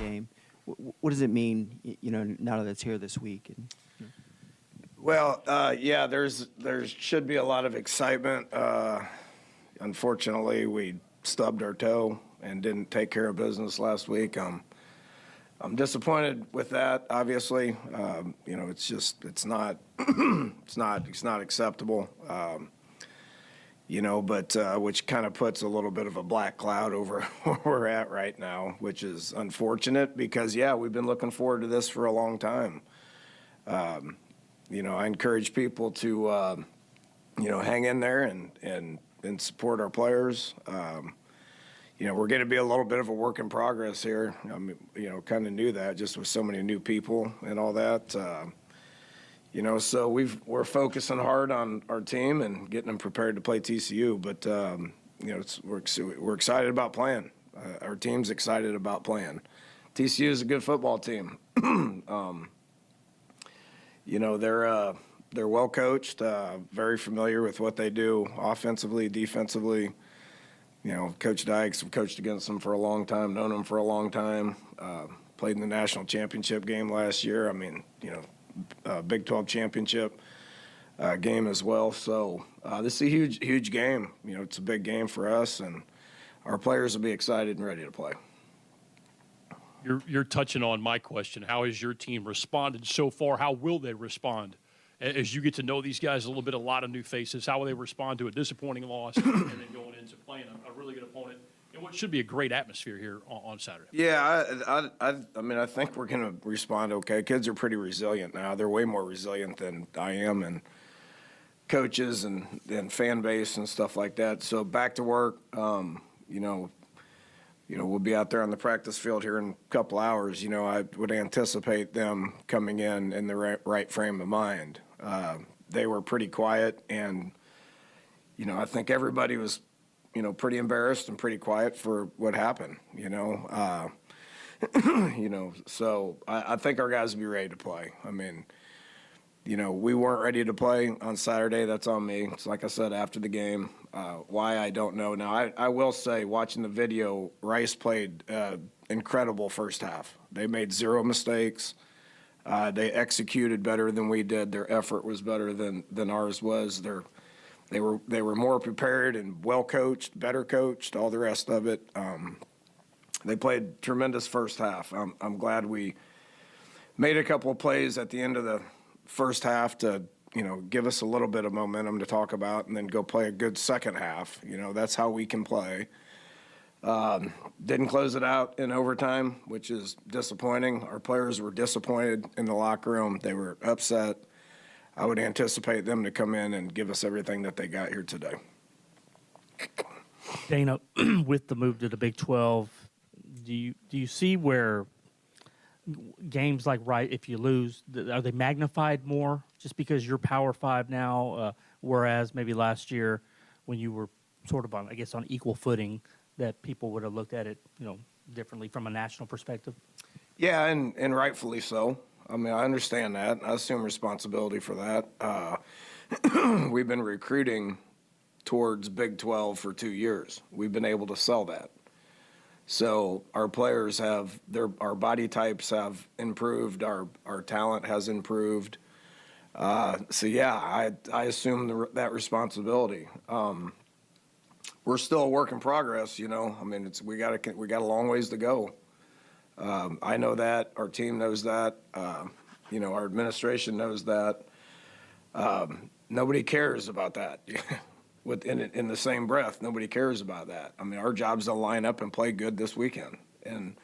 game. What does it mean, now that it's here this week? Well, yeah, there should be a lot of excitement. Unfortunately, we stubbed our toe and didn't take care of business last week. I'm disappointed with that. Obviously, it's not it's not acceptable. But which kind of puts a little bit of a black cloud over where we're at right now, which is unfortunate because, yeah, we've been looking forward to this for a long time. I encourage people to, hang in there and support our players. We're going to be a little bit of a work in progress here. I mean, kind of knew that just with so many new people and all that. So we're focusing hard on our team and getting them prepared to play TCU. But we're excited about playing. Our team's excited about playing. TCU is a good football team. They're well coached, very familiar with what they do offensively, defensively. Coach Dykes, I've coached against them for a long time, known them for a long time. Played in the national championship game last year. I mean, Big 12 championship game as well. So this is a huge game. It's a big game for us, and our players will be excited and ready to play. You're touching on my question. How has your team responded so far? How will they respond as you get to know these guys a little bit, a lot of new faces? How will they respond to a disappointing loss and then going into playing a really good opponent in what should be a great atmosphere here on Saturday? Yeah, I think we're going to respond okay. Kids are pretty resilient now. They're way more resilient than I am, and coaches and fan base and stuff like that. So back to work. We'll be out there on the practice field here in a couple hours. I would anticipate them coming in the right frame of mind. They were pretty quiet, and I think everybody was pretty embarrassed and pretty quiet for what happened, so I think our guys will be ready to play. I mean, we weren't ready to play on Saturday. That's on me. It's like I said after the game. Why, I don't know. Now, I will say, watching the video, Rice played incredible first half. They made zero mistakes. They executed better than we did. Their effort was better than ours was. They were more prepared and well coached, better coached, all the rest of it. They played tremendous first half. I'm glad we made a couple of plays at the end of the first half to give us a little bit of momentum to talk about, and then go play a good second half. That's how we can play. Didn't close it out in overtime, which is disappointing. Our players were disappointed in the locker room. They were upset. I would anticipate them to come in and give us everything that they got here today. Dana, with the move to the Big 12, do you see where games like if you lose, are they magnified more just because you're Power 5 now, whereas maybe last year when you were sort of on equal footing, that people would have looked at it, differently from a national perspective? Yeah, and rightfully so. I mean, I understand that. I assume responsibility for that. We've been recruiting towards Big 12 for 2 years. We've been able to sell that. So our players our body types have improved, our talent has improved. So yeah, I assume that responsibility. We're still a work in progress, I mean, we got a long ways to go. I know that, our team knows that, our administration knows that. Nobody cares about that. In the same breath, nobody cares about that. I mean, our job's to line up and play good this weekend, and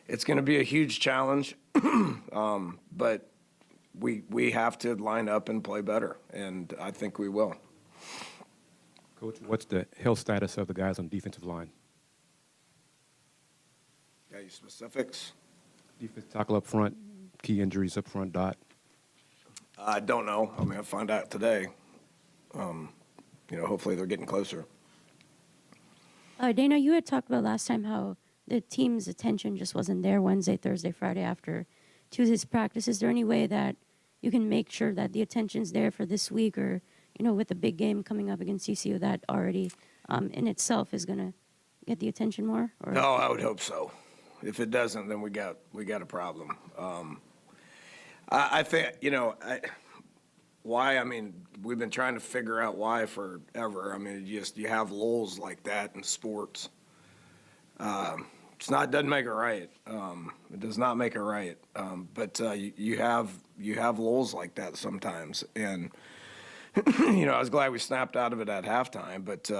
it's going to be a huge challenge. But we have to line up and play better, and I think we will. Coach, what's the health status of the guys on the defensive line? Any specifics? Defense tackle up front, key injuries up front, Dot. I don't know. I mean, I'll find out today. Hopefully they're getting closer. Dana, you had talked about last time how the team's attention just wasn't there Wednesday, Thursday, Friday after Tuesday's practice. Is there any way that you can make sure that the attention's there for this week, or, with the big game coming up against TCU, that already in itself is going to get the attention more? Or? No, I would hope so. If it doesn't, then we got a problem. I think, why? I mean, we've been trying to figure out why forever. I mean, you have lulls like that in sports. It doesn't make it right. It does not make it right. But you have lulls like that sometimes, and I was glad we snapped out of it at halftime. But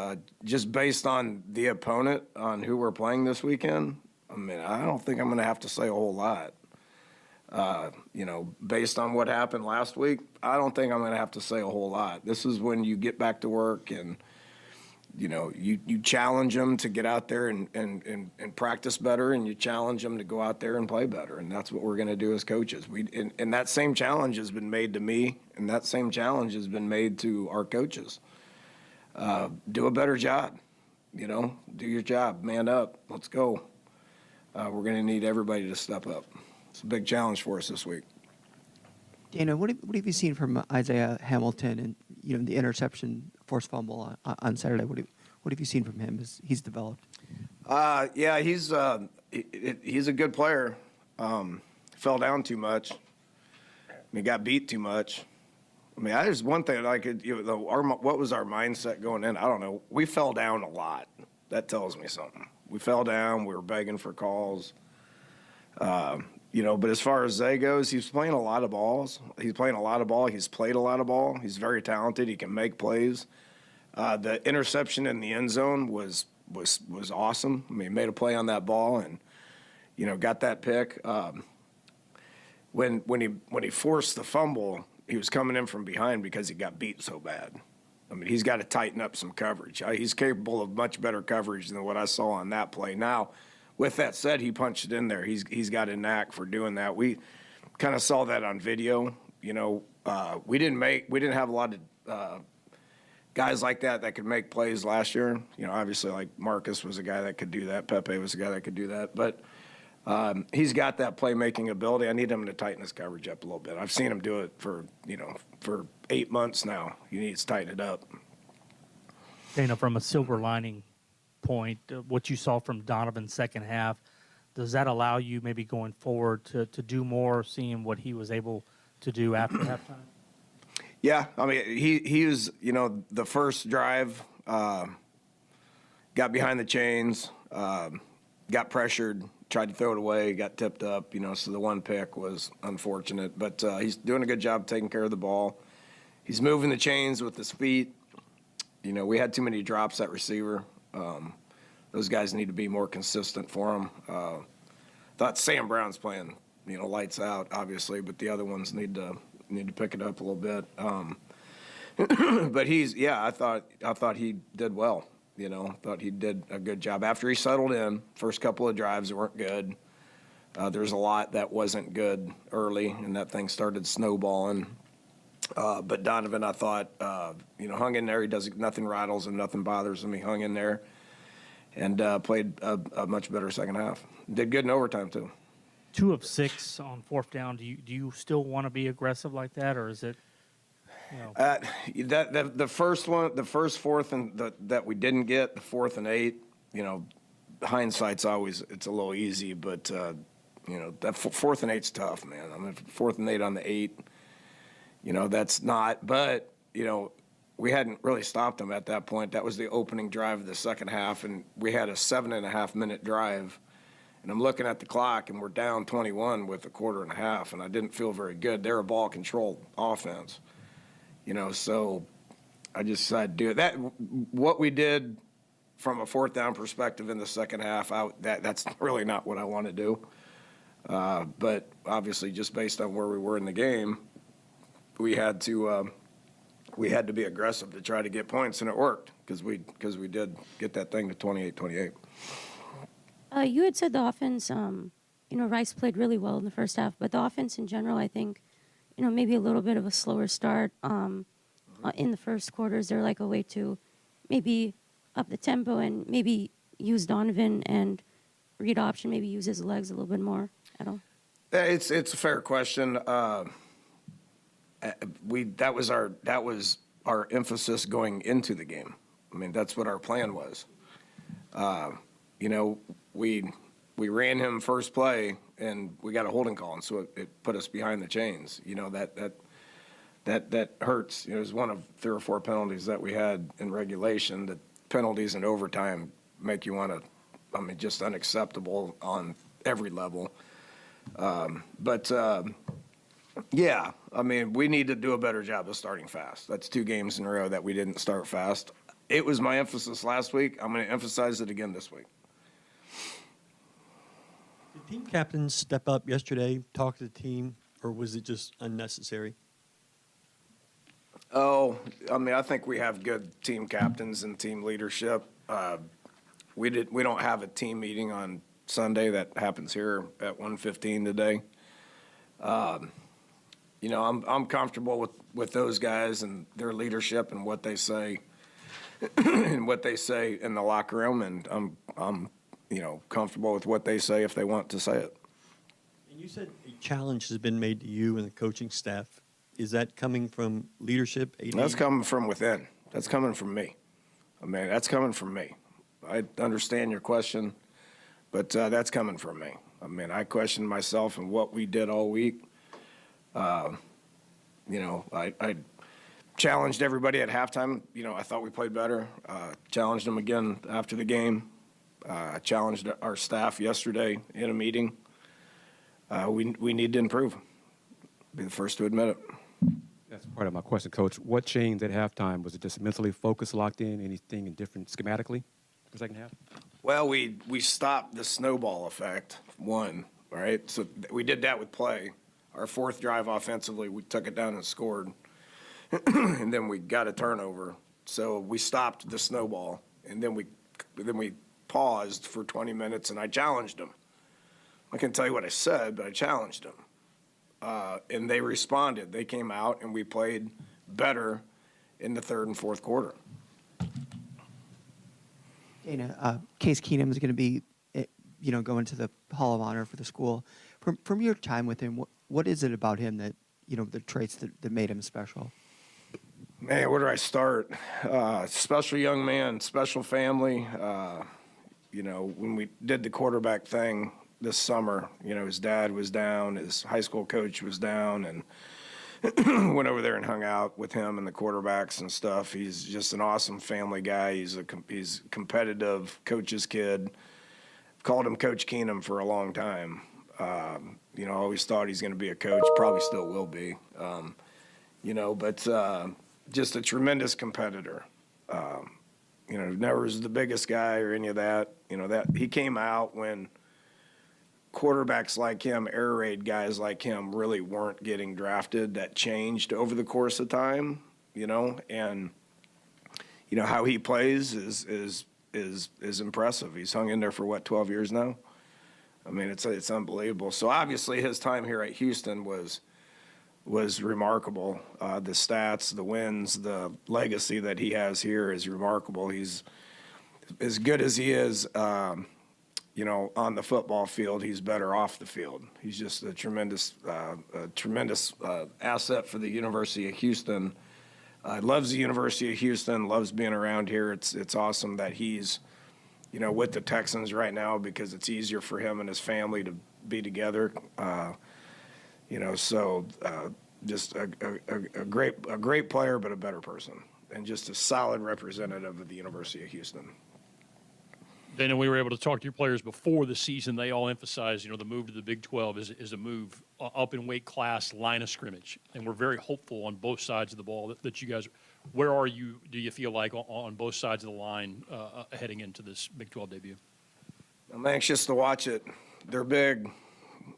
just based on the opponent, on who we're playing this weekend, I mean, I don't think I'm going to have to say a whole lot. Based on what happened last week, I don't think I'm going to have to say a whole lot. This is when you get back to work and, you challenge them to get out there and practice better, and you challenge them to go out there and play better. And that's what we're going to do as coaches. And that same challenge has been made to me, and that same challenge has been made to our coaches. Do a better job, do your job, man up, let's go. We're going to need everybody to step up. It's a big challenge for us this week. Dana, what have you seen from Isaiah Hamilton and the interception, forced fumble on Saturday? What have you seen from him as he's developed? Yeah, he's a good player. Fell down too much. He got beat too much. I mean, there's one thing what was our mindset going in? I don't know. We fell down a lot. That tells me something. We fell down. We were begging for calls. But as far as Zay goes, he's playing a lot of balls. He's playing a lot of ball. He's played a lot of ball. He's very talented. He can make plays. The interception in the end zone was awesome. I mean, he made a play on that ball and, got that pick. When he forced the fumble, he was coming in from behind because he got beat so bad. I mean, he's got to tighten up some coverage. He's capable of much better coverage than what I saw on that play. Now, with that said, he punched it in there. He's got a knack for doing that. We kind of saw that on video. We didn't have a lot of guys like that could make plays last year. Obviously, like Marcus was a guy that could do that. Pepe was a guy that could do that. But he's got that playmaking ability. I need him to tighten his coverage up a little bit. I've seen him do it for 8 months now. He needs to tighten it up. Dana, from a silver lining point, what you saw from Donovan's second half, does that allow you maybe going forward to do more, seeing what he was able to do after halftime? Yeah, I mean, he was, the first drive, got behind the chains, got pressured, tried to throw it away, got tipped up, so the one pick was unfortunate. But he's doing a good job taking care of the ball. He's moving the chains with his feet. We had too many drops at receiver. Those guys need to be more consistent for him. Thought Sam Brown's playing, lights out, obviously, but the other ones need to pick it up a little bit. But I thought he did well. Thought he did a good job after he settled in. First couple of drives weren't good. There's a lot that wasn't good early, and that thing started snowballing. But Donovan, I thought, hung in there. He does nothing rattles him, nothing bothers him. He hung in there and played a much better second half. Did good in overtime too. 2 of 6 on fourth down. Do you still want to be aggressive like that, or is it? The first one, the first fourth and that we didn't get, the 4th and 8. Hindsight's always it's a little easy, but that 4th and 8's tough, man. I mean, 4th and 8 on the 8. That's not, but, we hadn't really stopped them at that point. That was the opening drive of the second half, and we had a 7.5-minute drive. And I'm looking at the clock, and we're down 21 with a quarter and a half, and I didn't feel very good. They're a ball-controlled offense, so I just decided to do it. What we did from a fourth down perspective in the second half, that's really not what I want to do. But obviously, just based on where we were in the game, we had to be aggressive to try to get points, and it worked because we did get that thing to 28-28. You had said the offense, Rice played really well in the first half, but the offense in general, I think, maybe a little bit of a slower start in the first quarter. Is there like a way to maybe up the tempo and maybe use Donovan and read option, maybe use his legs a little bit more at all? It's a fair question. That was our emphasis going into the game. I mean, that's what our plan was. we ran him first play, and we got a holding call, and so it put us behind the chains. You know, that hurts. You know, it was one of 3 or 4 penalties that we had in regulation. The penalties in overtime make you want to, I mean, just unacceptable on every level. Yeah, I mean, we need to do a better job of starting fast. That's 2 games in a row that we didn't start fast. It was my emphasis last week. I'm going to emphasize it again this week. Did team captains step up yesterday, talk to the team, or was it just unnecessary? Oh, I mean, I think we have good team captains and team leadership. We don't have a team meeting on Sunday. That happens here at 1:15 today. You know, I'm comfortable with those guys and their leadership and what they say and what they say in the locker room, and I'm you know, comfortable with what they say if they want to say it. And you said a challenge has been made to you and the coaching staff. Is that coming from leadership? AD? That's coming from within. That's coming from me. I mean, that's coming from me. I understand your question, but that's coming from me. I mean, I questioned myself and what we did all week. You know, I challenged everybody at halftime. You know, I thought we played better. Challenged them again after the game. I challenged our staff yesterday in a meeting. We need to improve. Be the first to admit it. That's part of my question, Coach. What changed at halftime? Was it just mentally focused, locked in, anything different schematically for the second half? Well, we stopped the snowball effect, one, right? So we did that with play. Our 4th drive offensively, we took it down and scored, and then we got a turnover. So we stopped the snowball, and then we paused for 20 minutes, and I challenged them. I can't tell you what I said, but I challenged them. And they responded. They came out, and we played better in the 3rd and 4th quarter. Dana, Case Keenum is going to be, you know, going to the Hall of Honor for the school. From your time with him, what is it about him that, you know, the traits that made him special? Man, where do I start? Special young man, special family. You know, when we did the quarterback thing this summer, you know, his dad was down, his high school coach was down, and went over there and hung out with him and the quarterbacks and stuff. He's just an awesome family guy. He's competitive, coach's kid. Called him Coach Keenum for a long time. You know, always thought he's going to be a coach, probably still will be. You know, but just a tremendous competitor. You know, never was the biggest guy or any of that. You know, that he came out when quarterbacks like him, air raid guys like him really weren't getting drafted. That changed over the course of time, you know, and you know how he plays is impressive. He's hung in there for what, 12 years now? I mean, it's unbelievable. So obviously his time here at Houston was remarkable. The stats, the wins, the legacy that he has here is remarkable. He's as good as he is, you know, on the football field. He's better off the field. He's just a tremendous asset for the University of Houston. Loves the University of Houston. Loves being around here. It's awesome that he's, you know, with the Texans right now because it's easier for him and his family to be together. You know, so just a great player, but a better person, and just a solid representative of the University of Houston. Dana, we were able to talk to your players before the season. They all emphasized, you know, the move to the Big 12 is a move up in weight class, line of scrimmage, and we're very hopeful on both sides of the ball that you guys. Where are you? Do you feel like on both sides of the line heading into this Big 12 debut? I'm anxious to watch it. They're big.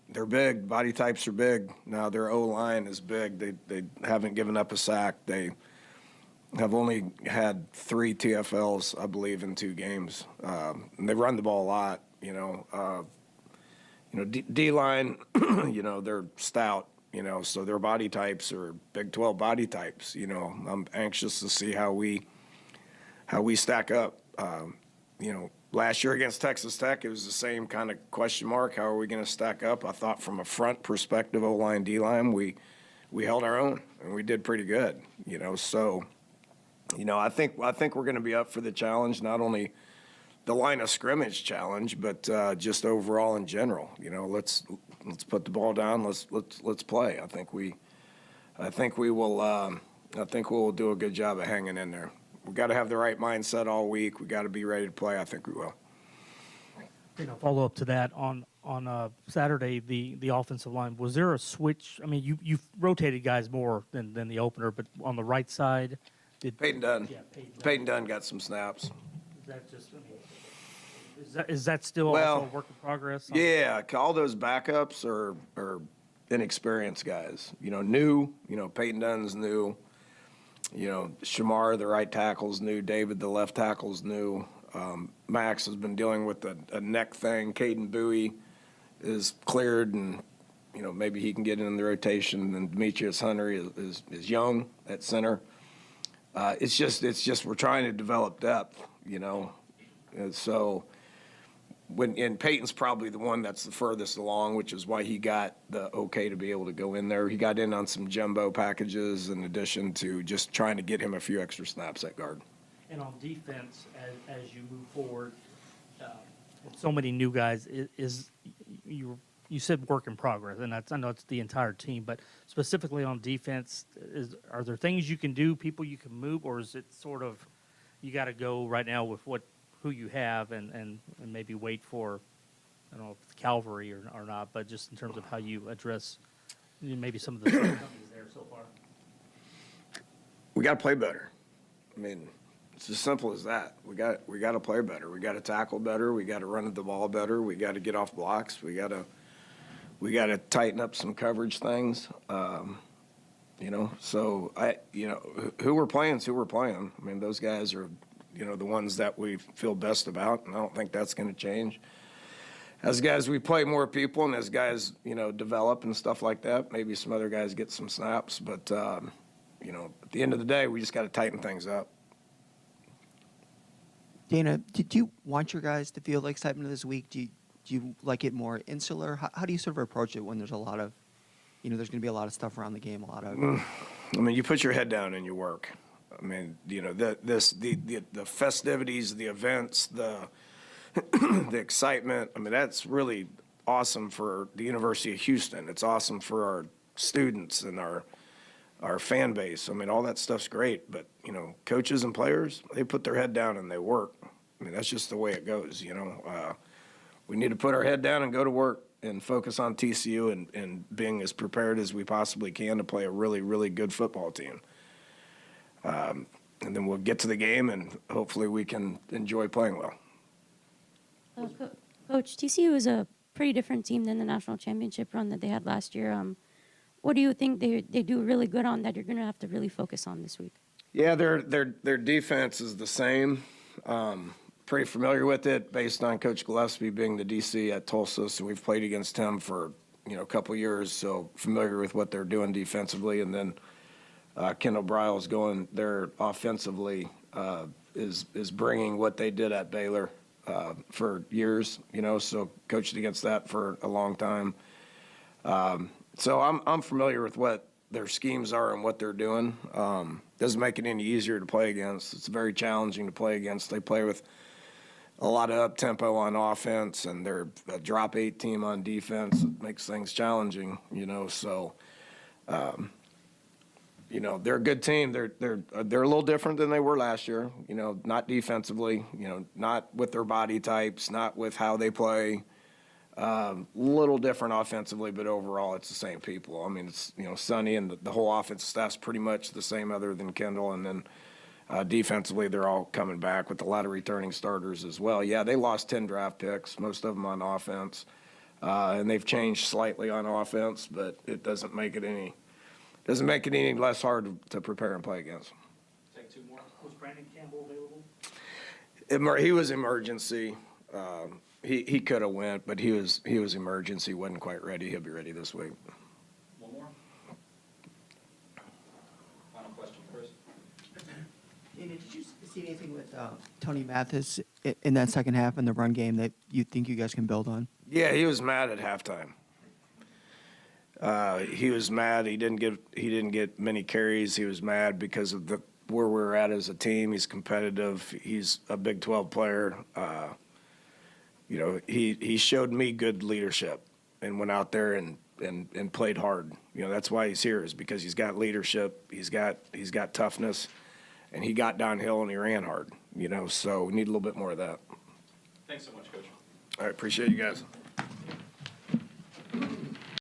They're big. Body types are big. Now their O-line is big. They haven't given up a sack. They have only had 3 TFLs, I believe, in 2 games. And they run the ball a lot. You know, D-line. You know, they're stout. You know, so their body types are Big 12 body types. You know, I'm anxious to see how we stack up. You know. Last year against Texas Tech, it was the same kind of question mark. How are we going to stack up? I thought from a front perspective, O-line, D-line, we held our own, and we did pretty good. You know, so, you know, I think we're going to be up for the challenge, not only the line of scrimmage challenge, but just overall in general, let's put the ball down. Let's play. I think we will do a good job of hanging in there. We got to have the right mindset all week. We got to be ready to play. I think we will. Follow up to that on Saturday, the offensive line. Was there a switch? I mean, you've rotated guys more than the opener, but on the right side, Peyton Dunn. Yeah, Peyton Dunn got some snaps. Is that just? I mean, is that still Well, also a work in progress? Yeah, all those backups are inexperienced guys. New. Peyton Dunn's new. Shamar, the right tackle's new. David, the left tackle's new. Max has been dealing with a neck thing. Caden Bowie is cleared, and maybe he can get in the rotation. And Demetrius Hunter is young at center. It's just we're trying to develop depth, and so and Peyton's probably the one that's the furthest along, which is why he got the okay to be able to go in there. He got in on some jumbo packages in addition to just trying to get him a few extra snaps at guard. And on defense, as you move forward, with so many new guys, you said work in progress, and I know it's the entire team, but specifically on defense, are there things you can do, people you can move, or is it sort of you got to go right now with who you have and maybe wait for, I don't know if it's cavalry or not, but just in terms of how you address maybe some of the companies there so far? We got to play better. I mean, it's as simple as that. We got to play better. We got to tackle better. We got to run the ball better. We got to get off blocks. We got to tighten up some coverage things. So who we're playing is who we're playing. I mean, those guys are, the ones that we feel best about, and I don't think that's going to change. As guys, we play more people, and as guys, develop and stuff like that, maybe some other guys get some snaps. But, at the end of the day, we just got to tighten things up. Dana, did you want your guys to feel the excitement of this week? Do you like it more insular? How do you sort of approach it when there's a lot of, there's going to be a lot of stuff around the game, a lot of. I mean, you put your head down and you work. I mean, the festivities, the events, the the excitement. I mean, that's really awesome for the University of Houston. It's awesome for our students and our fan base. I mean, all that stuff's great, but coaches and players, they put their head down and they work. I mean, that's just the way it goes. We need to put our head down and go to work and focus on TCU and being as prepared as we possibly can to play a really, really good football team. And then we'll get to the game, and hopefully we can enjoy playing well. Coach, TCU is a pretty different team than the national championship run that they had last year. What do you think they do really good on that you're going to have to really focus on this week? Yeah, their defense is the same. Pretty familiar with it based on Coach Gillespie being the DC at Tulsa, so we've played against him for a couple years, so familiar with what they're doing defensively. And then Kendall Briles going there offensively is bringing what they did at Baylor for years, so coached against that for a long time. So I'm familiar with what their schemes are and what they're doing. Doesn't make it any easier to play against. It's very challenging to play against. They play with a lot of up-tempo on offense, and they're a drop 8 team on defense. It makes things challenging, so they're a good team. They're a little different than they were last year, not defensively, not with their body types, not with how they play. Little different offensively, but overall it's the same people. I mean, it's, Sonny and the whole offensive staff's pretty much the same other than Kendall. And then defensively, they're all coming back with a lot of returning starters as well. Yeah, they lost 10 draft picks, most of them on offense. And they've changed slightly on offense, but it doesn't make it any less hard to prepare and play against. Take 2 more. Was Brandon Campbell available? He was emergency. He could have went, but he was emergency. Wasn't quite ready. He'll be ready this week. One more. Final question, Chris. Dana, did you see anything with Tony Mathis in that second half in the run game that you think you guys can build on? Yeah, he was mad at halftime. He was mad. He didn't get many carries. He was mad because of where we're at as a team. He's competitive. He's a Big 12 player. You know, he showed me good leadership and went out there and played hard. You know, that's why he's here, is because he's got leadership. He's got toughness, and he got downhill and he ran hard. You know, so we need a little bit more of that. Thanks so much, Coach. All right, appreciate you guys.